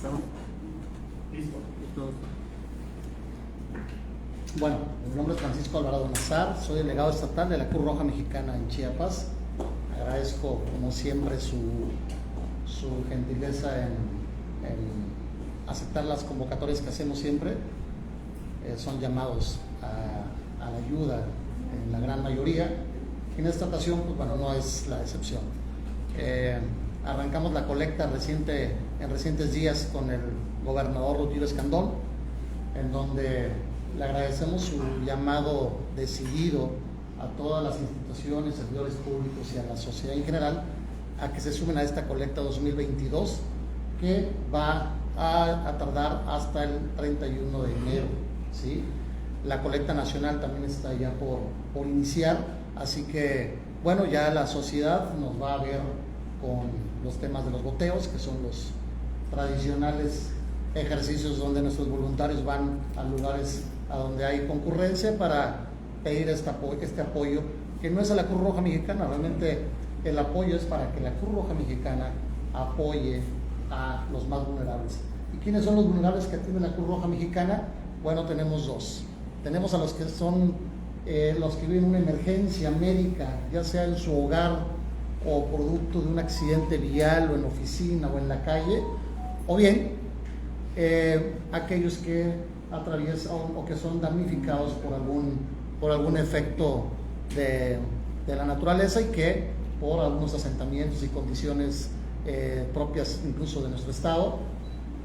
¿Estamos? Listo. Bueno, mi nombre es Francisco Alvarado Nazar, soy delegado estatal de la Cruz Roja Mexicana en Chiapas. Agradezco, como siempre, su gentileza en aceptar las convocatorias que hacemos siempre. Son llamados a la ayuda en la gran mayoría. En esta ocasión, pues bueno, no es la excepción. Arrancamos la colecta en recientes días con el gobernador Rutilio Escandón, en donde le agradecemos su llamado decidido a todas las instituciones, servidores públicos y a la sociedad en general a que se sumen a esta colecta 2022 que va a tardar hasta el 31 de enero, ¿sí? La colecta nacional también está ya por iniciar, así que bueno, ya la sociedad nos va a ver con los temas de los boteos, que son los tradicionales ejercicios donde nuestros voluntarios van a lugares a donde hay concurrencia para pedir este apoyo, que no es a la Cruz Roja Mexicana, realmente el apoyo es para que la Cruz Roja Mexicana apoye a los más vulnerables. ¿Y quiénes son los vulnerables que atiende la Cruz Roja Mexicana? Bueno, tenemos dos. Tenemos a los que son los que viven una emergencia médica, ya sea en su hogar o producto de un accidente vial o en oficina o en la calle, o bien aquellos que atraviesan o que son damnificados por algún efecto de la naturaleza y que por algunos asentamientos y condiciones propias incluso de nuestro estado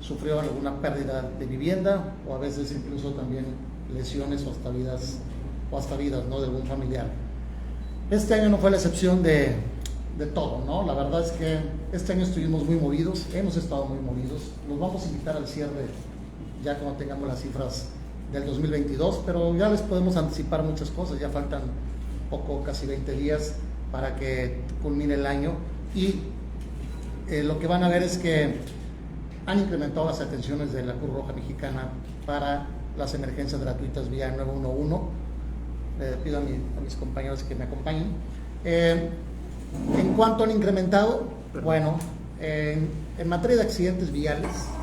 sufrieron alguna pérdida de vivienda o a veces incluso también lesiones o hasta vidas, ¿no?, de algún familiar. Este año no fue la excepción de todo, ¿no? La verdad es que este año estuvimos muy movidos, hemos estado muy movidos. Los vamos a invitar al cierre ya cuando tengamos las cifras del 2022, pero ya les podemos anticipar muchas cosas. Ya faltan casi 20 días para que culmine el año y lo que van a ver es que han incrementado las atenciones de la Cruz Roja Mexicana para las emergencias gratuitas vía 911. Le pido a mis compañeros que me acompañen. ¿En cuánto han incrementado? Bueno, en materia de accidentes viales,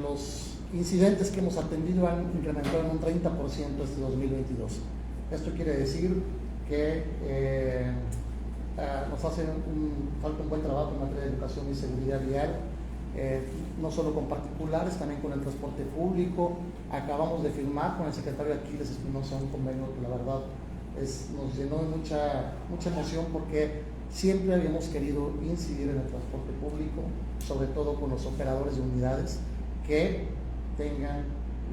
los incidentes que hemos atendido han incrementado en un 30% este 2022. Esto quiere decir que nos hace falta un buen trabajo en materia de educación y seguridad vial, no solo con particulares, también con el transporte público. Acabamos de firmar con el secretario Aquiles Espinosa un convenio que la verdad nos llenó de mucha emoción, porque siempre habíamos querido incidir en el transporte público, sobre todo con los operadores de unidades que tengan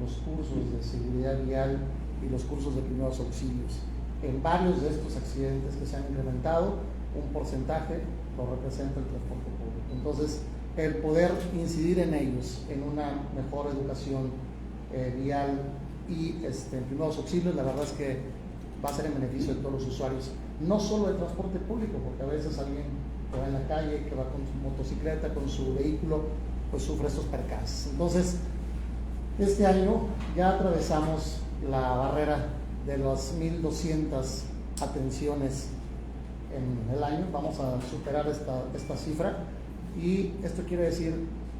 los cursos de seguridad vial y los cursos de primeros auxilios. En varios de estos accidentes que se han incrementado, un porcentaje lo representa el transporte público. Entonces, el poder incidir en ellos, en una mejor educación vial y en primeros auxilios, la verdad es que va a ser en beneficio de todos los usuarios, no solo del transporte público, porque a veces alguien que va en la calle, que va con su motocicleta, con su vehículo, pues sufre estos percances. Entonces, este año ya atravesamos la barrera de las 1,200 atenciones en el año. Vamos a superar esta cifra, y esto quiere decir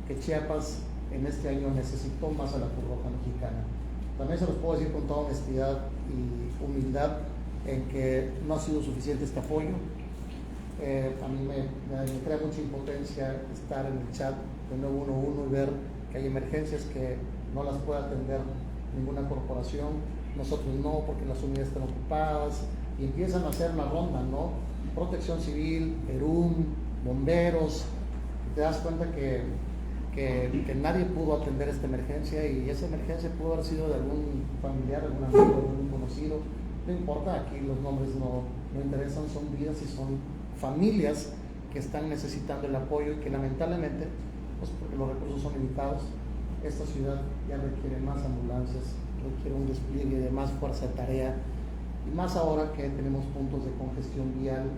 que Chiapas en este año necesitó más a la Cruz Roja Mexicana. También se los puedo decir con toda honestidad y humildad en que no ha sido suficiente este apoyo. A mí me crea mucha impotencia estar en el chat de 911 y ver que hay emergencias que no las puede atender ninguna corporación, nosotros no, porque las unidades están ocupadas, y empiezan a hacer la ronda, ¿no? Protección Civil, PERUM, bomberos. Te das cuenta que nadie pudo atender esta emergencia, y esa emergencia pudo haber sido de algún familiar, algún amigo, algún conocido. No importa, aquí los nombres no interesan, son vidas y son familias que están necesitando el apoyo, y que lamentablemente, pues porque los recursos son limitados, esta ciudad ya requiere más ambulancias, requiere un despliegue de más fuerza de tarea, y más ahora que tenemos puntos de congestión vial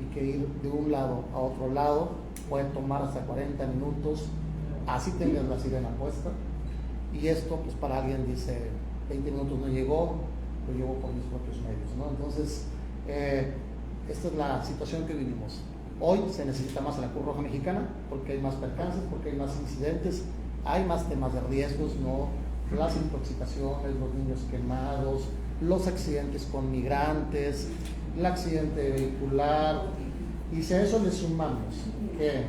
y que ir de un lado a otro lado puede tomar hasta 40 minutos, así tengas la sirena puesta, y esto pues para alguien dice 20 minutos no llegó, lo llevo por mis propios medios, ¿no? Entonces esta es la situación que vivimos. Hoy se necesita más a la Cruz Roja Mexicana porque hay más percances, porque hay más incidentes, hay más temas de riesgos, ¿no? Las intoxicaciones, los niños quemados, los accidentes con migrantes, el accidente vehicular, y si a eso le sumamos que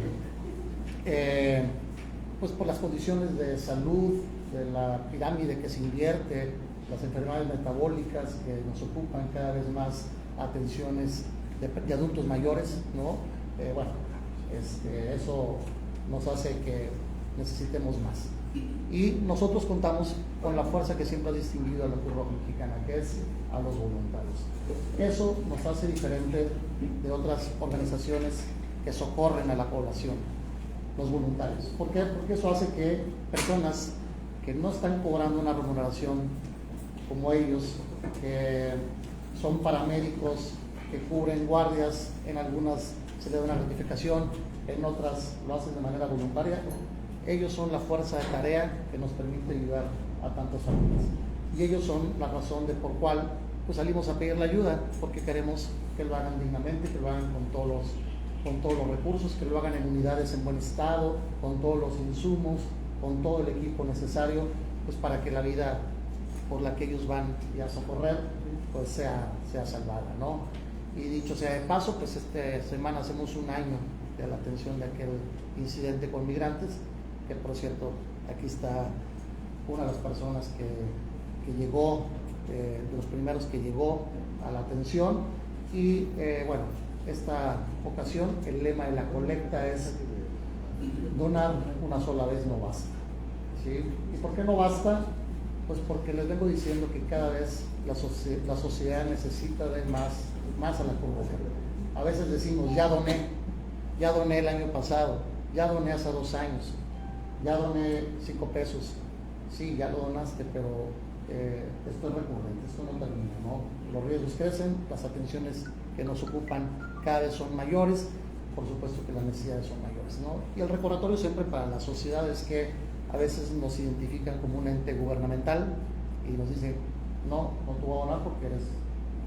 pues por las condiciones de salud, de la pirámide que se invierte, las enfermedades metabólicas que nos ocupan cada vez más atenciones de adultos mayores, ¿no? Eso nos hace que necesitemos más. Y nosotros contamos con la fuerza que siempre ha distinguido a la Cruz Roja Mexicana, que es a los voluntarios. Eso nos hace diferente de otras organizaciones que socorren a la población, los voluntarios. ¿Por qué? Porque eso hace que personas que no están cobrando una remuneración como ellos, que son paramédicos, que cubren guardias, en algunas se le da una gratificación, en otras lo hacen de manera voluntaria. Ellos son la fuerza de tarea que nos permite ayudar a tantas familias. Y ellos son la razón de por cual pues salimos a pedir la ayuda, porque queremos que lo hagan dignamente, que lo hagan con todos los recursos, que lo hagan en unidades en buen estado, con todos los insumos, con todo el equipo necesario, pues para que la vida por la que ellos van a socorrer pues sea salvada, ¿no? Y dicho sea de paso, pues esta semana hacemos un año de la atención de aquel incidente con migrantes, que por cierto, aquí está una de las personas que llegó, de los primeros que llegó a la atención. Y bueno, esta ocasión el lema de la colecta es: donar una sola vez no basta, ¿sí? ¿Y por qué no basta? Pues porque les vengo diciendo que cada vez la sociedad necesita de más a la Cruz Roja. A veces decimos, ya doné el año pasado, ya doné hace 2 años, ya doné 5 pesos. Sí, ya lo donaste, pero esto es recurrente, esto no termina, ¿no? Los riesgos crecen, las atenciones que nos ocupan cada vez son mayores, por supuesto que las necesidades son mayores, ¿no? Y el recordatorio siempre para la sociedad es que a veces nos identifican como un ente gubernamental y nos dicen, no te voy a donar porque eres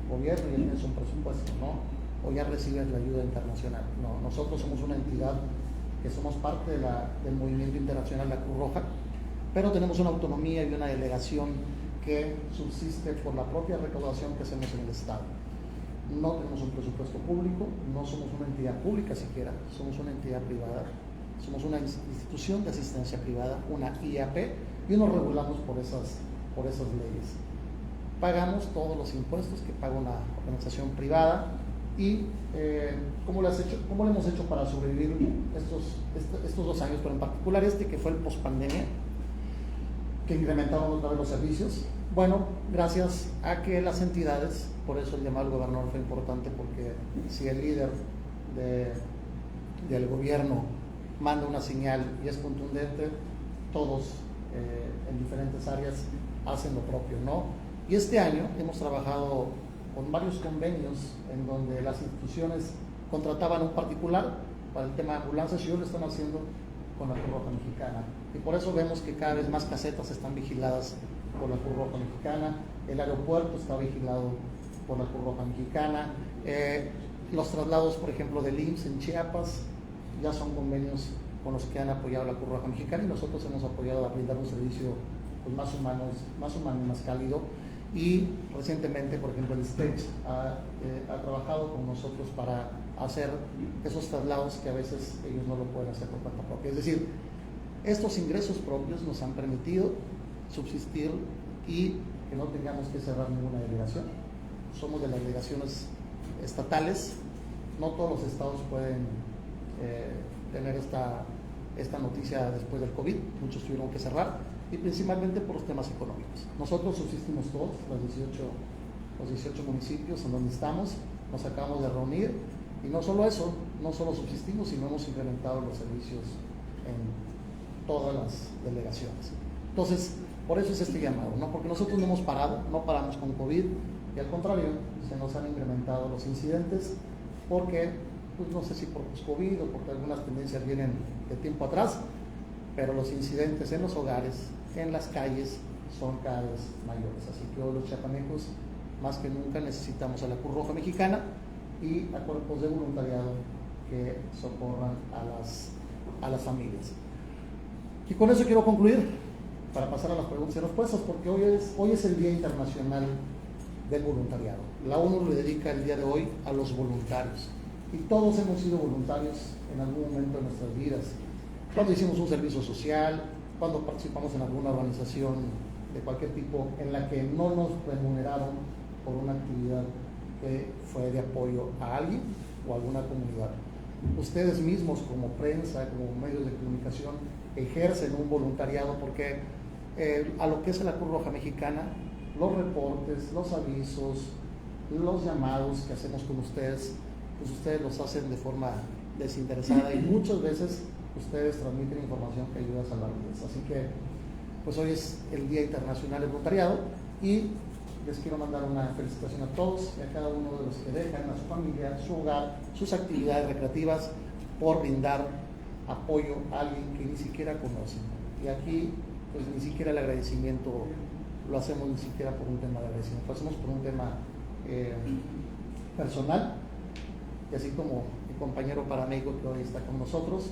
gobierno y tienes un presupuesto, ¿no? O ya recibes la ayuda internacional. No, nosotros somos una entidad que somos parte del movimiento internacional de la Cruz Roja, pero tenemos una autonomía y una delegación que subsiste por la propia recaudación que hacemos en el Estado. No tenemos un presupuesto público, no somos una entidad pública siquiera, somos una entidad privada, somos una institución de asistencia privada, una IAP, y nos regulamos por esas leyes. Pagamos todos los impuestos que paga una organización privada. Y ¿cómo lo hemos hecho para sobrevivir estos 2 años, pero en particular que fue el pospandemia, que incrementaron otra vez los servicios? Bueno, gracias a que las entidades, por eso el llamado al gobernador fue importante, porque si el líder del gobierno manda una señal y es contundente, todos en diferentes áreas hacen lo propio, ¿no? Y este año hemos trabajado con varios convenios en donde las instituciones contrataban a un particular para el tema de ambulancias, y hoy lo están haciendo con la Cruz Roja Mexicana. Y por eso vemos que cada vez más casetas están vigiladas por la Cruz Roja Mexicana, el aeropuerto está vigilado por la Cruz Roja Mexicana, los traslados, por ejemplo, del IMSS en Chiapas, ya son convenios con los que han apoyado la Cruz Roja Mexicana, y nosotros hemos apoyado a brindar un servicio pues, más humano y más cálido. Y recientemente, por ejemplo, el STECH ha trabajado con nosotros para hacer esos traslados que a veces ellos no lo pueden hacer por cuenta propia. Es decir, estos ingresos propios nos han permitido subsistir y que no tengamos que cerrar ninguna delegación. Somos de las delegaciones estatales, no todos los estados pueden tener esta noticia después del COVID, muchos tuvieron que cerrar, y principalmente por los temas económicos. Nosotros subsistimos todos, los 18 municipios en donde estamos, nos acabamos de reunir, y no solo eso, no solo subsistimos, sino hemos incrementado los servicios en todas las delegaciones. Entonces, por eso es este llamado, ¿no? Porque nosotros no hemos parado, no paramos con COVID, y al contrario, se nos han incrementado los incidentes, porque, pues no sé si por COVID o porque algunas tendencias vienen de tiempo atrás, pero los incidentes en los hogares, en las calles, son cada vez mayores. Así que hoy los chiapanecos, más que nunca, necesitamos a la Cruz Roja Mexicana y a cuerpos de voluntariado que socorran a las familias. Y con eso quiero concluir para pasar a las preguntas y respuestas, porque hoy es el Día Internacional del Voluntariado. La ONU le dedica el día de hoy a los voluntarios, y todos hemos sido voluntarios en algún momento de nuestras vidas, cuando hicimos un servicio social, cuando participamos en alguna organización de cualquier tipo en la que no nos remuneraron por una actividad que fue de apoyo a alguien o a alguna comunidad. Ustedes mismos como prensa, como medios de comunicación, ejercen un voluntariado porque a lo que es la Cruz Roja Mexicana, los reportes, los avisos, los llamados que hacemos con ustedes, pues ustedes los hacen de forma desinteresada y muchas veces ustedes transmiten información que ayuda a salvar vidas. Así que pues hoy es el Día Internacional del Voluntariado y les quiero mandar una felicitación a todos y a cada uno de los que dejan a su familia, su hogar, sus actividades recreativas por brindar apoyo a alguien que ni siquiera conocen. Y aquí pues ni siquiera el agradecimiento lo hacemos ni siquiera por un tema de agradecimiento, lo hacemos por un tema personal. Y así como mi compañero paramédico que hoy está con nosotros,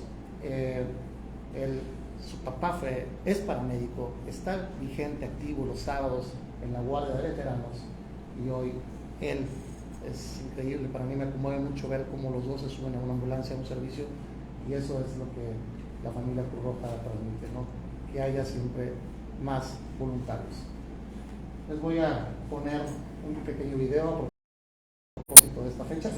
su papá es paramédico, está vigente, activo los sábados en la guardia de veteranos, y hoy él es increíble. Para mí me conmueve mucho ver cómo los dos se suben a una ambulancia, a un servicio, y eso es lo que la familia Cruz Roja transmite, ¿no? Que haya siempre más voluntarios. Les voy a poner un pequeño video a propósito de esta fecha.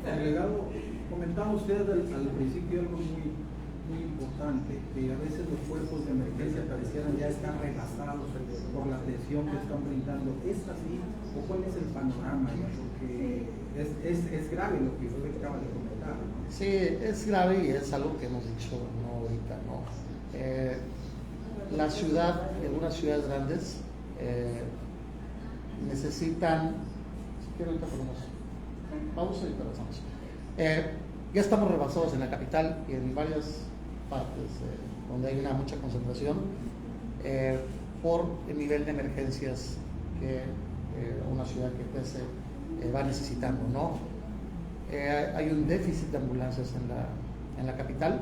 Delegado, comentaba usted al principio algo muy importante, que a veces los cuerpos de emergencia parecieran ya estar rebasados por la atención que están brindando. ¿Es así o cuál es el panorama? Porque es grave lo que usted acaba de comentar, ¿no? Sí, es grave y es algo que hemos dicho no ahorita, ¿no? La ciudad, algunas ciudades grandes necesitan, si quiero ahorita ponemos pausa y regresamos. Ya estamos rebasados en la capital y en varias partes donde hay mucha concentración por el nivel de emergencias que una ciudad que crece va necesitando, ¿no? Hay un déficit de ambulancias en la capital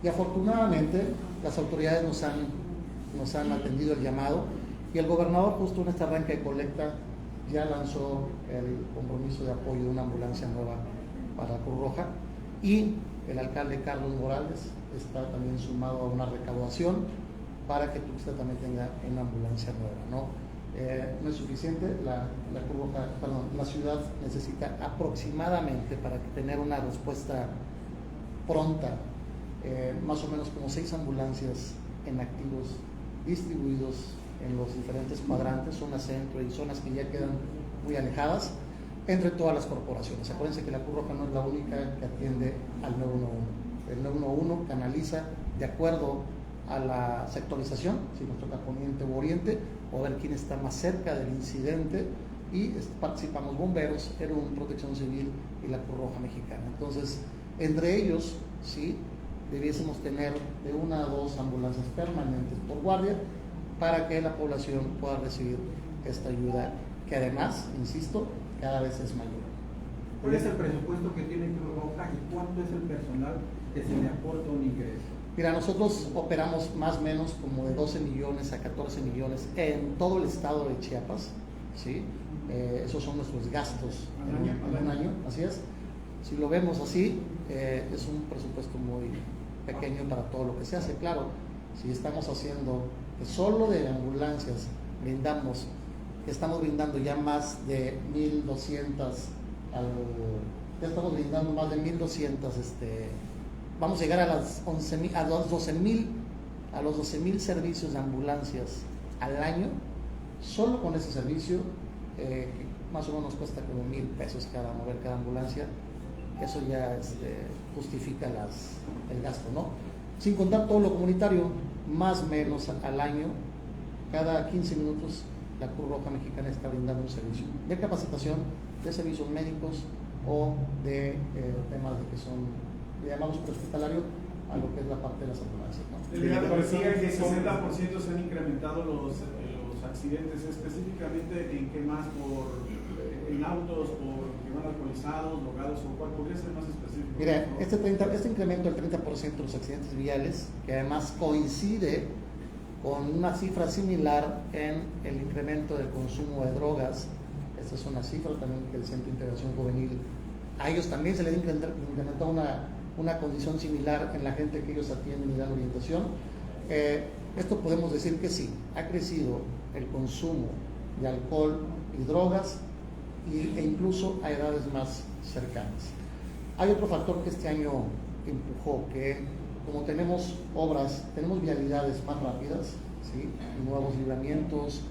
y afortunadamente las autoridades nos han atendido el llamado, y el gobernador justo en este arranque de colecta ya lanzó el compromiso de apoyo de una ambulancia nueva para la Cruz Roja, y el alcalde Carlos Morales está también sumado a una recaudación para que Tuxtla también tenga una ambulancia nueva, ¿no? No es suficiente, la Cruz Roja, perdón, la ciudad necesita aproximadamente, para tener una respuesta pronta, más o menos como 6 ambulancias en activos distribuidos en los diferentes cuadrantes, zonas centro y zonas que ya quedan muy alejadas, entre todas las corporaciones. Acuérdense que la Cruz Roja no es la única que atiende al 911. El 911 canaliza de acuerdo a la sectorización, si nos toca poniente u oriente, o ver quién está más cerca del incidente, y participamos bomberos, ERUM, Protección Civil y la Cruz Roja Mexicana. Entonces, entre ellos, sí, debiésemos tener de 1 a 2 ambulancias permanentes por guardia para que la población pueda recibir esta ayuda, que además, insisto, cada vez es mayor. ¿Cuál es el presupuesto que tiene Cruz Roja y cuánto es el personal que se le aporta un ingreso? Mira, nosotros operamos más o menos como de 12 millones a 14 millones en todo el estado de Chiapas, ¿sí? Esos son nuestros gastos en un año, así es. Si lo vemos así, es un presupuesto muy pequeño para todo lo que se hace. Claro, si estamos haciendo que solo de ambulancias estamos brindando ya más de 1,200, ya estamos brindando más de 1,200, vamos a llegar a las 11,000, a los 12,000 servicios de ambulancias al año. Solo con ese servicio, que más o menos cuesta como 1,000 pesos mover cada ambulancia, eso ya justifica el gasto, ¿no? Sin contar todo lo comunitario, más o menos al año, cada 15 minutos la Cruz Roja Mexicana está brindando un servicio de capacitación, de servicios médicos o de temas de que son, le llamamos prehospitalario a lo que es la parte de las ambulancias, ¿no? Delegado, decía que 60% se han incrementado los accidentes, específicamente en qué más, en autos, por que van alcoholizados, drogados, o cuál podría ser más específico. Mira, este incremento del 30% de los accidentes viales, que además coincide con una cifra similar en el incremento del consumo de drogas. Esta es una cifra también que el Centro de Integración Juvenil, a ellos también se les incrementó una condición similar en la gente que ellos atienden y dan orientación. Esto podemos decir que sí, ha crecido el consumo de alcohol y drogas e incluso a edades más cercanas. Hay otro factor que este año empujó, que como tenemos obras, tenemos vialidades más rápidas, ¿sí? Nuevos libramientos,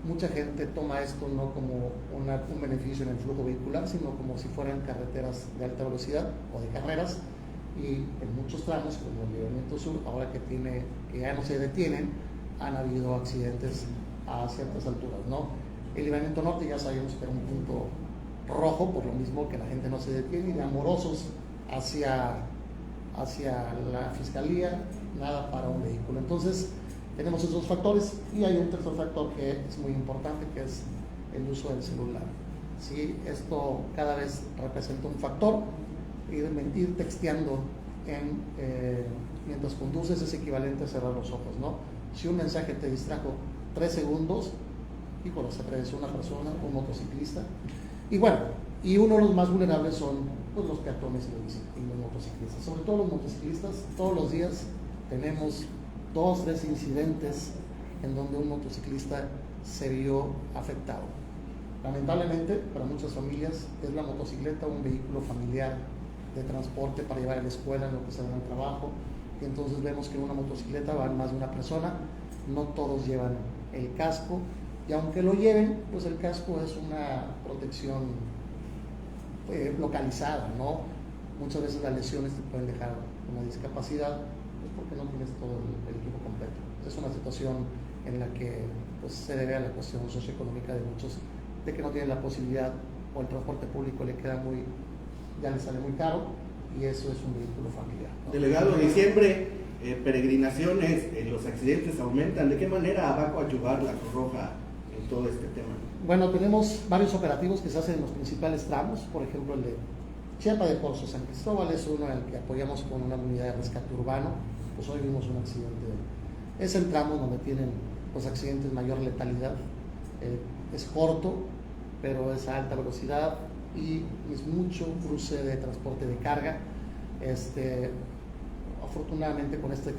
mucha gente toma esto no como un beneficio en el flujo vehicular, sino como si fueran carreteras de alta velocidad o de carreras, y en muchos tramos, como el libramiento sur, ahora que ya no se detienen, han habido accidentes a ciertas alturas, ¿no? El libramiento norte ya sabemos que era un punto rojo, por lo mismo que la gente no se detiene, y de amorosos hacia la fiscalía, nada para un vehículo. Entonces, tenemos esos factores, y hay un tercer factor que es muy importante, que es el uso del celular. ¿Sí? Esto cada vez representa un factor. Ir texteando mientras conduces es equivalente a cerrar los ojos, ¿no? Si un mensaje te distrajo 3 segundos, híjole, se atravesó una persona, un motociclista. Y bueno, y uno de los más vulnerables son pues, los peatones y los motociclistas. Sobre todo los motociclistas, todos los días tenemos 2 o 3 incidentes en donde un motociclista se vio afectado. Lamentablemente, para muchas familias, es la motocicleta un vehículo familiar de transporte para llevar a la escuela en lo que se va al trabajo, y entonces vemos que en una motocicleta van más de una persona, no todos llevan el casco, y aunque lo lleven, pues el casco es una protección localizada, ¿no? Muchas veces las lesiones te pueden dejar una discapacidad, pues porque no tienes todo el equipo completo. Es una situación en la que pues, se debe a la cuestión socioeconómica de muchos, de que no tienen la posibilidad, o el transporte público le queda ya le sale muy caro, y eso es un vehículo familiar, ¿no? Delegado, en diciembre, peregrinaciones, los accidentes aumentan. ¿De qué manera va a coadyuvar la Cruz Roja en todo este tema? Bueno, tenemos varios operativos que se hacen en los principales tramos. Por ejemplo, el de Chiapa de Corzo San Cristóbal es uno en el que apoyamos con una unidad de rescate urbano. Pues hoy vimos un accidente. Es el tramo donde tienen los accidentes mayor letalidad. Es corto, pero es a alta velocidad y es mucho cruce de transporte de carga. Afortunadamente, con esta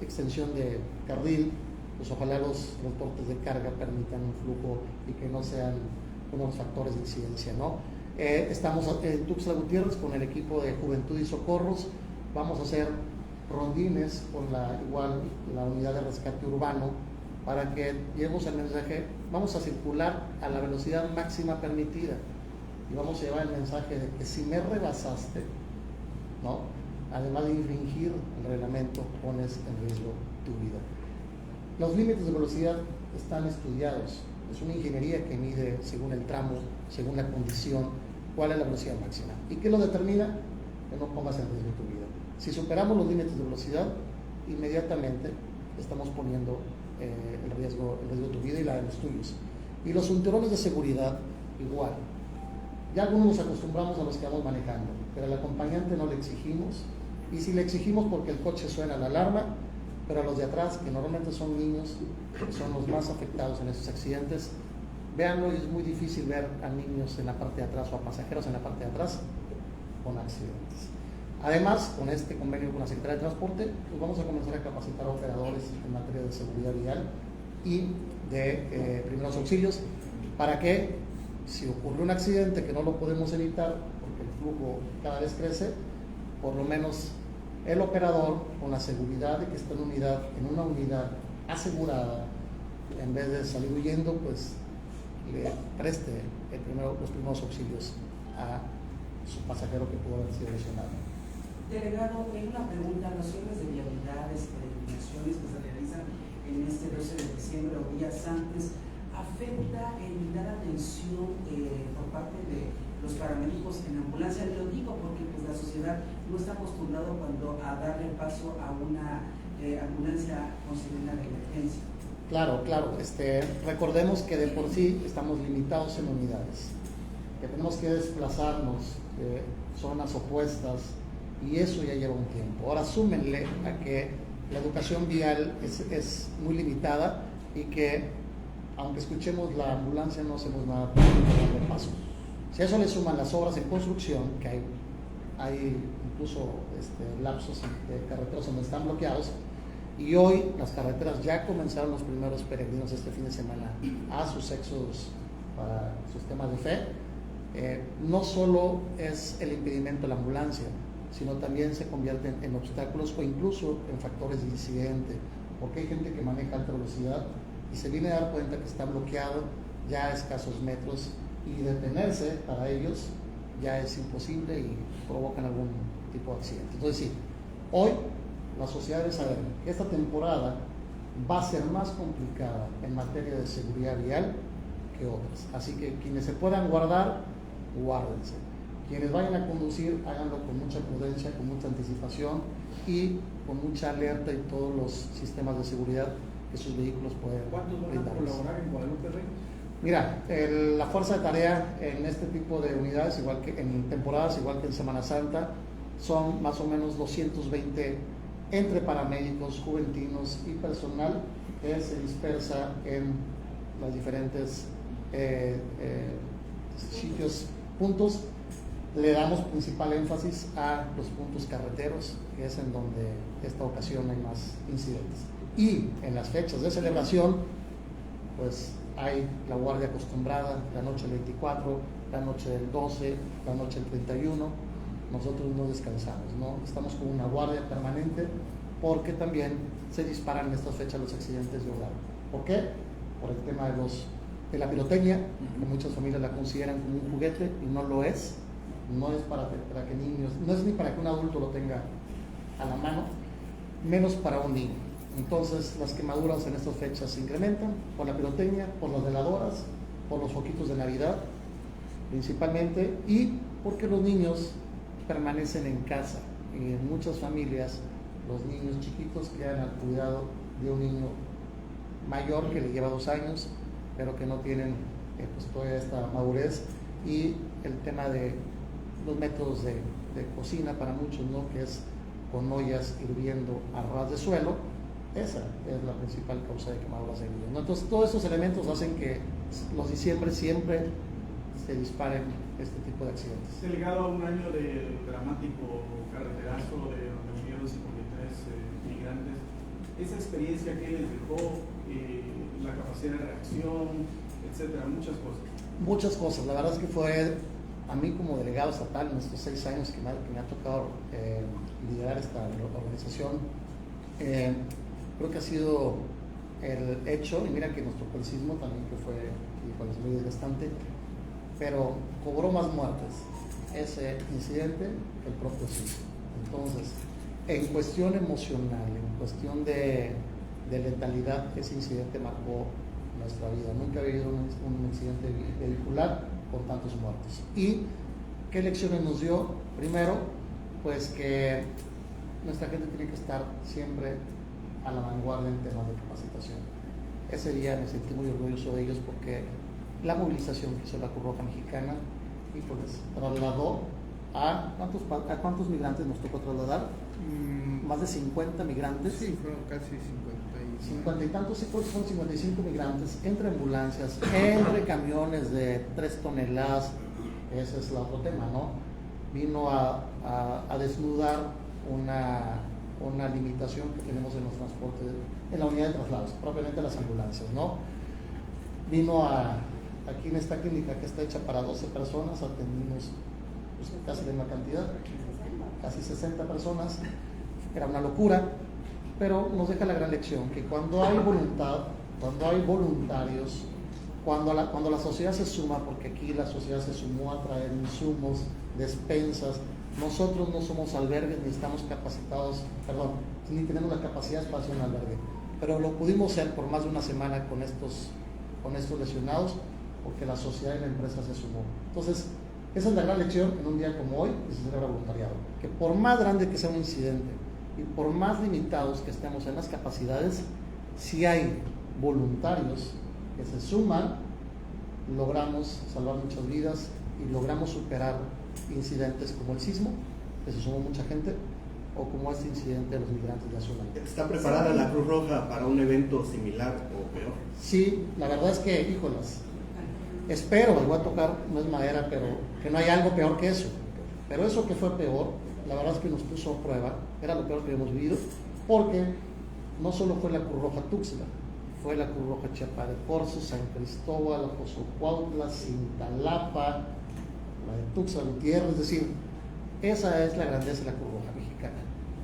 extensión de carril, pues ojalá los transportes de carga permitan un flujo y que no sean unos factores de incidencia, ¿no? Estamos en Tuxtla Gutiérrez con el equipo de Juventud y Socorros. Vamos a hacer rondines con la unidad de rescate urbano para que llevemos el mensaje. Vamos a circular a la velocidad máxima permitida y vamos a llevar el mensaje de que si me rebasaste, ¿no?, además de infringir el reglamento, pones en riesgo tu vida. Los límites de velocidad están estudiados. Es una ingeniería que mide según el tramo, según la condición, cuál es la velocidad máxima. ¿Y qué lo determina? Que no pongas en riesgo tu vida. Si superamos los límites de velocidad, inmediatamente estamos poniendo el riesgo de tu vida y la de los tuyos. Y los cinturones de seguridad, igual. Ya algunos nos acostumbramos a los que vamos manejando, pero al acompañante no le exigimos, y si le exigimos porque el coche suena la alarma, pero a los de atrás, que normalmente son niños, que son los más afectados en estos accidentes, véanlo, y es muy difícil ver a niños en la parte de atrás o a pasajeros en la parte de atrás con accidentes. Además, con este convenio con la Secretaría de Transporte, pues vamos a comenzar a capacitar a operadores en materia de seguridad vial y de primeros auxilios, para que si ocurre un accidente que no lo podemos evitar porque el flujo cada vez crece, por lo menos el operador, con la seguridad de que está en una unidad asegurada, en vez de salir huyendo, pues le preste los primeros auxilios a su pasajero que pudo haber sido lesionado. Delegado, una pregunta: las obras de vialidades, peregrinaciones que se realizan en este 12 de diciembre o días antes, afecta el dar atención por parte de los paramédicos en ambulancia. Lo digo porque pues, la sociedad no está acostumbrado a darle paso a una ambulancia con sirena de emergencia. Claro. Recordemos que de por sí estamos limitados en unidades, que tenemos que desplazarnos de zonas opuestas y eso ya lleva un tiempo. Ahora súmenle a que la educación vial es muy limitada y que aunque escuchemos la ambulancia no hacemos nada para darle paso. Si a eso le suman las obras en construcción, que hay incluso lapsos de carreteras donde están bloqueados, y hoy las carreteras ya comenzaron los primeros peregrinos este fin de semana a sus éxodos para sus temas de fe, no solo es el impedimento de la ambulancia, sino también se convierten en obstáculos o incluso en factores de incidente, porque hay gente que maneja alta velocidad y se viene a dar cuenta que está bloqueado ya a escasos metros y detenerse para ellos ya es imposible y provocan algún tipo de accidente. Entonces sí, hoy la sociedad debe saber que esta temporada va a ser más complicada en materia de seguridad vial que otras. Así que quienes se puedan guardar, guárdense. Quienes vayan a conducir, háganlo con mucha prudencia, con mucha anticipación y con mucha alerta y todos los sistemas de seguridad que sus vehículos pueden ¿Cuántos van a brindarles. colaborar en Guadalupe Reyes? Mira, la fuerza de tarea en este tipo de unidades, igual que en temporadas, igual que en Semana Santa, son más o menos 220 entre paramédicos, juventinos y personal que se dispersa en los diferentes sitios, puntos. Le damos principal énfasis a los puntos carreteros, que es en donde esta ocasión hay más incidentes. Y en las fechas de celebración, pues hay la guardia acostumbrada, la noche del 24, la noche del 12, la noche del 31. Nosotros no descansamos, ¿no? Estamos con una guardia permanente porque también se disparan en estas fechas los accidentes de hogar. ¿Por qué? Por el tema de la pirotecnia, que muchas familias la consideran como un juguete y no lo es. No es para que niños, no es ni para que un adulto lo tenga a la mano, menos para un niño. Entonces las quemaduras en estas fechas se incrementan por la pirotecnia, por las veladoras, por los foquitos de Navidad principalmente, y porque los niños permanecen en casa. Y en muchas familias los niños chiquitos quedan al cuidado de un niño mayor que le lleva 2 años, pero que no tienen pues toda esta madurez, y el tema de los métodos de cocina para muchos, ¿no? Que es con ollas hirviendo a ras de suelo. Esa es la principal causa de quemaduras de niños, ¿no? Entonces todos esos elementos hacen que los diciembre siempre se disparen este tipo de accidentes. Ligado a un año de dramático carreterazo de donde murieron 53 migrantes, esa experiencia que les dejó, la capacidad de reacción, etcétera, muchas cosas. Muchas cosas. La verdad es que fue a mí como delegado estatal en estos 6 años que me ha tocado liderar esta organización. Creo que ha sido el hecho, y mira que nos tocó el sismo también, que fue muy desgastante, pero cobró más muertes ese incidente que el propio sismo. Entonces, en cuestión emocional, en cuestión de letalidad, ese incidente marcó nuestra vida. Nunca había habido un incidente vehicular con tantos muertos. ¿Y qué lecciones nos dio? Primero, pues que nuestra gente tiene que estar siempre a la vanguardia en temas de capacitación. Ese día me sentí muy orgulloso de ellos porque la movilización que hizo la Cruz Roja Mexicana y pues trasladó a ¿cuántos migrantes nos tocó trasladar? Más de 50 migrantes. Sí, fueron casi 50 y tantos, sí, son 55 migrantes entre ambulancias, entre camiones de 3 toneladas. Ese es el otro tema, ¿no? Vino a desnudar una limitación que tenemos en los transportes, en la unidad de traslados, propiamente las ambulancias, ¿no? Vino aquí en esta clínica que está hecha para 12 personas, atendimos pues, casi la misma cantidad, casi 60 personas. Era una locura, pero nos deja la gran lección que cuando hay voluntad, cuando hay voluntarios, cuando la sociedad se suma, porque aquí la sociedad se sumó a traer insumos, despensas. Nosotros no somos albergues, ni estamos capacitados, ni tenemos la capacidad para hacer un albergue. pero lo pudimos hacer por más de una semana con estos lesionados, porque la sociedad y la empresa se sumó. Entonces, esa es la gran lección en un día como hoy, que se celebra voluntariado, que por más grande que sea un incidente y por más limitados que estemos en las capacidades, si hay voluntarios que se suman, logramos salvar muchas vidas y logramos superar incidentes como el sismo, que se sumó mucha gente, o como este incidente de los migrantes de Azul. ¿Está preparada la Cruz Roja para un evento similar o peor? Sí, la verdad es que, híjolas, espero, y voy a tocar, no es madera, pero que no haya algo peor que eso. Pero eso que fue peor, la verdad es que nos puso a prueba, era lo peor que habíamos vivido, porque no solo fue la Cruz Roja Tuxtla, fue la Cruz Roja Chiapa de Corzo, San Cristóbal, Jozocuautla, Cintalapa, la de Tuxtla Gutiérrez, es decir, esa es la grandeza de la Cruz Roja mexicana,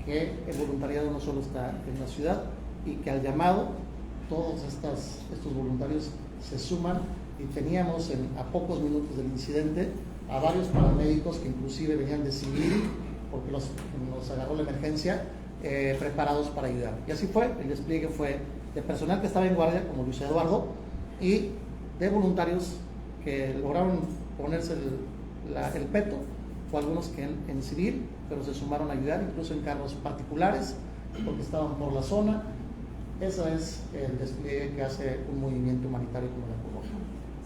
que el voluntariado no solo está en la ciudad y que al llamado todos estos voluntarios se suman, y teníamos a pocos minutos del incidente a varios paramédicos que inclusive venían de civil porque nos agarró la emergencia, preparados para ayudar. Y así fue, el despliegue fue de personal que estaba en guardia como Luis Eduardo y de voluntarios que lograron ponerse el peto, o algunos que en civil, pero se sumaron a ayudar, incluso en carros particulares, porque estaban por la zona. Ese es el despliegue que hace un movimiento humanitario como la Cruz Roja.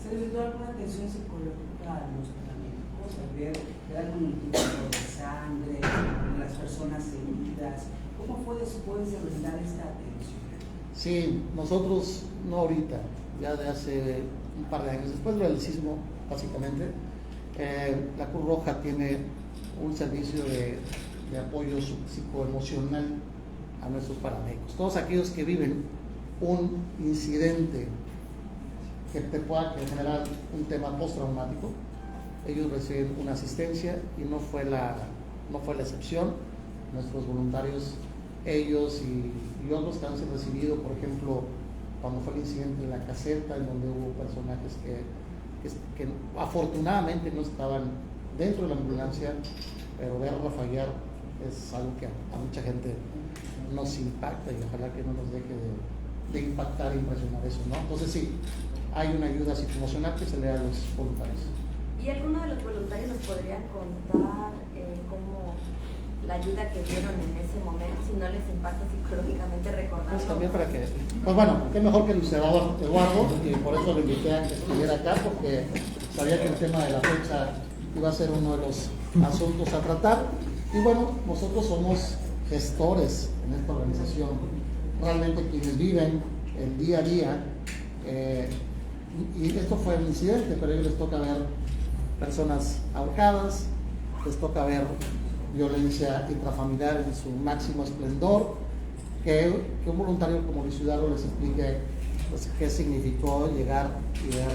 ¿Se les dio alguna atención psicológica a los paramédicos? A ver, algún tipo de sangre, las personas heridas. ¿Cómo fue después de brindar esta atención? Sí, nosotros, no ahorita, ya de hace un par de años, después del sismo, básicamente, la Cruz Roja tiene un servicio de apoyo psicoemocional a nuestros paramédicos. Todos aquellos que viven un incidente que te pueda generar un tema postraumático, ellos reciben una asistencia y no fue la excepción. Nuestros voluntarios, ellos y otros que han sido recibidos, por ejemplo, cuando fue el incidente en la caseta, en donde hubo personajes que afortunadamente no estaban dentro de la ambulancia, pero verlo fallar es algo que a mucha gente nos impacta, y ojalá que no nos deje de impactar e impresionar eso, ¿no? Entonces sí, hay una ayuda psicoemocional que se le da a los voluntarios. ¿Y alguno de los voluntarios nos podría contar cómo la ayuda que dieron en ese momento, si no les impacta psicológicamente recordarlo? Pues también para que, pues bueno, qué mejor que Luis Eduardo, y por eso lo invité a que estuviera acá, porque sabía que el tema de la fecha iba a ser uno de los asuntos a tratar. Y bueno, nosotros somos gestores en esta organización, realmente quienes viven el día a día, y esto fue un incidente, pero a ellos les toca ver personas ahorcadas, les toca ver violencia intrafamiliar en su máximo esplendor, que un voluntario como Luis Hidalgo les explique pues, qué significó llegar y ver,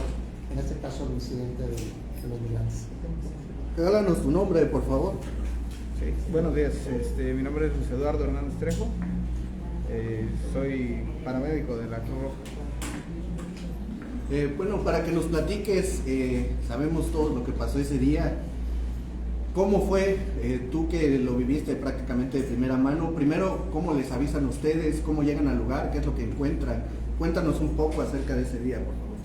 en este caso, el incidente de los migrantes. Regálanos tu nombre, por favor. Sí, buenos días, mi nombre es Luis Eduardo Hernández Trejo, soy paramédico de la Cruz Roja. Bueno, para que nos platiques, sabemos todo lo que pasó ese día. ¿Cómo fue, tú que lo viviste prácticamente de primera mano? Primero, ¿cómo les avisan ustedes? ¿Cómo llegan al lugar? ¿Qué es lo que encuentran? Cuéntanos un poco acerca de ese día, por favor.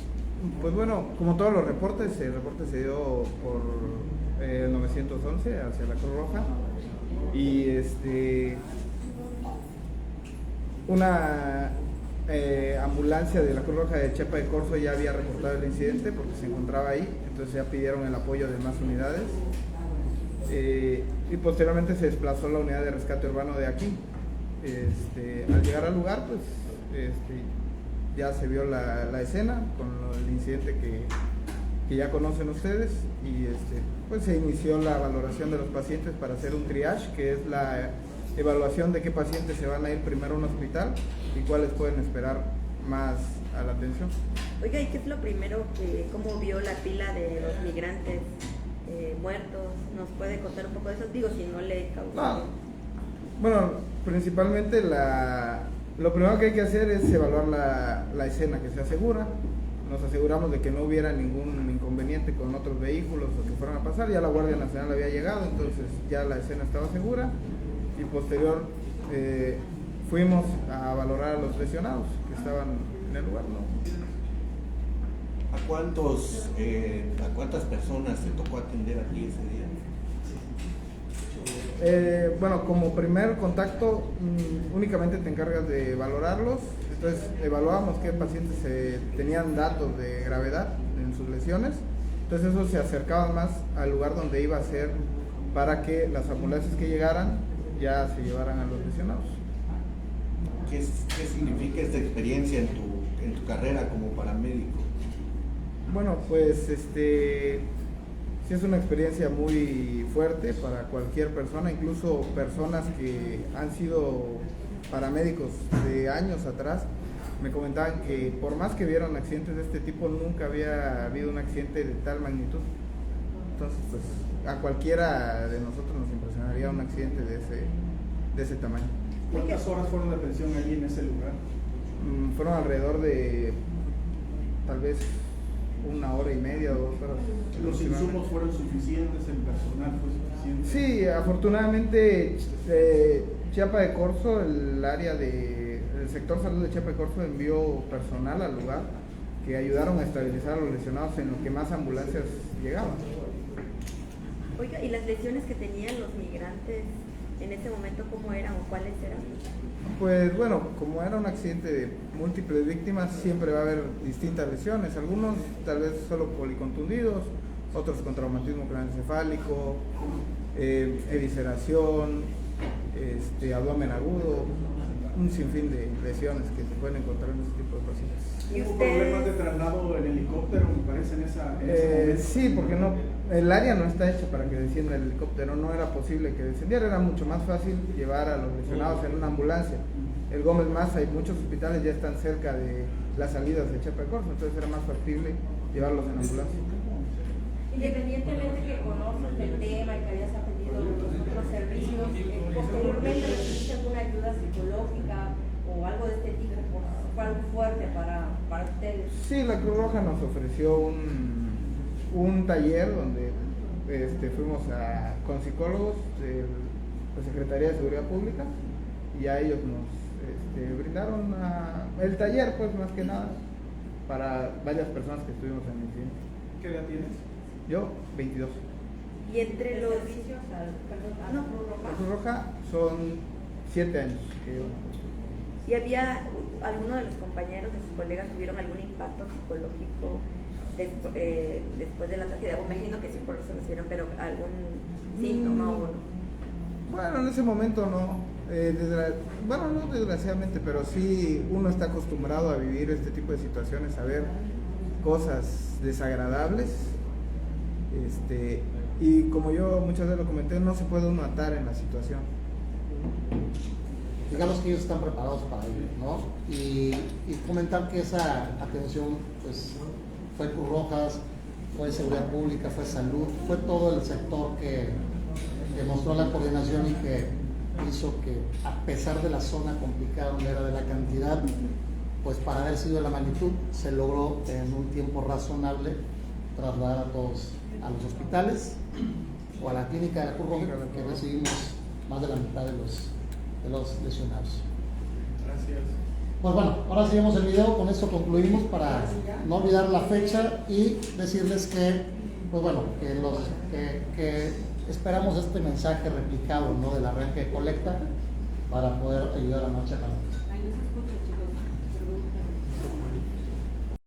Pues bueno, como todos los reportes, el reporte se dio por el 911 hacia la Cruz Roja, y una ambulancia de la Cruz Roja de Chiapa de Corzo ya había reportado el incidente porque se encontraba ahí, entonces ya pidieron el apoyo de más unidades, y posteriormente se desplazó la unidad de rescate urbano de aquí. Al llegar al lugar, pues ya se vio la escena con el incidente que ya conocen ustedes, y pues se inició la valoración de los pacientes para hacer un triage, que es la evaluación de qué pacientes se van a ir primero a un hospital y cuáles pueden esperar más a la atención. Oiga, ¿y qué es lo primero cómo vio la pila de los migrantes muertos? ¿Nos puede contar un poco de eso? Digo, si no le causa... Bueno, principalmente lo primero que hay que hacer es evaluar la escena, que sea segura. Nos aseguramos de que no hubiera ningún inconveniente con otros vehículos o que fueran a pasar. Ya la Guardia Nacional había llegado, entonces ya la escena estaba segura, y posterior fuimos a valorar a los lesionados que estaban en el lugar, ¿no? ¿A cuántas personas te tocó atender aquí ese día? Bueno, como primer contacto únicamente te encargas de valorarlos, entonces evaluamos qué pacientes tenían datos de gravedad en sus lesiones, entonces esos se acercaban más al lugar donde iba a ser para que las ambulancias que llegaran ya se llevaran a los lesionados. ¿Qué significa esta experiencia en tu carrera como paramédico? Bueno, pues sí es una experiencia muy fuerte para cualquier persona, incluso personas que han sido paramédicos de años atrás me comentaban que por más que vieron accidentes de este tipo, nunca había habido un accidente de tal magnitud. Entonces, pues a cualquiera de nosotros nos impresionaría un accidente de ese tamaño. ¿Cuántas horas fueron de atención allí en ese lugar? Fueron alrededor de tal vez 1 hora y media, 2 horas. ¿Los insumos fueron suficientes? ¿El personal fue suficiente? Sí, afortunadamente Chiapa de Corzo, el sector salud de Chiapa de Corzo envió personal al lugar que ayudaron a estabilizar a los lesionados en lo que más ambulancias llegaban. Oiga, ¿y las lesiones que tenían los migrantes en ese momento cómo eran o cuáles eran? Pues bueno, como era un accidente de múltiples víctimas, siempre va a haber distintas lesiones. Algunos tal vez solo policontundidos, otros con traumatismo craneoencefálico, evisceración, abdomen agudo, un sinfín de lesiones que se pueden encontrar en este tipo de pacientes. ¿Hubo problemas de traslado en helicóptero, me parece, en ese momento? Sí, porque el área no está hecha para que descienda el helicóptero, no era posible que descendiera, era mucho más fácil llevar a los lesionados en una ambulancia. El Gómez Maza y muchos hospitales ya están cerca de las salidas de Chiapa de Corzo, entonces era más factible llevarlos en ambulancia. Independientemente que conoces el tema y que hayas atendido los otros servicios, posteriormente recibiste alguna ayuda psicológica o algo de este tipo, fue algo fuerte para ustedes. Sí, la Cruz Roja nos ofreció un taller donde fuimos con psicólogos de la Secretaría de Seguridad Pública y a ellos nos brindaron el taller, pues más que nada, para varias personas que estuvimos en el incidente. ¿Qué edad tienes? Yo, 22. Y entre los servicios a La la Cruz Roja. Cruz Roja son 7 años que yo. ¿Y había alguno de los compañeros, de sus colegas, tuvieron algún impacto psicológico después de la tragedia? Me imagino que sí, por eso recibieron, pero algún síntoma o no. Bueno, en ese momento no. No desgraciadamente, pero sí uno está acostumbrado a vivir este tipo de situaciones, a ver cosas desagradables. Y como yo muchas veces lo comenté, no se puede uno atar en la situación. Digamos que ellos están preparados para ello, ¿no? Y comentar que esa atención pues fue Cruz Rojas, fue Seguridad Pública, fue Salud, fue todo el sector que demostró la coordinación y que hizo que, a pesar de la zona complicada donde era de la cantidad, pues para haber sido de la magnitud, se logró en un tiempo razonable trasladar a todos a los hospitales o a la clínica de la Cruz Roja, que recibimos más de la mitad de los lesionados. Gracias. Pues bueno, ahora seguimos el video, con esto concluimos para no olvidar la fecha y decirles que, pues bueno, que esperamos este mensaje replicado, ¿no?, del arranque de colecta para poder ayudar a Marcha Para.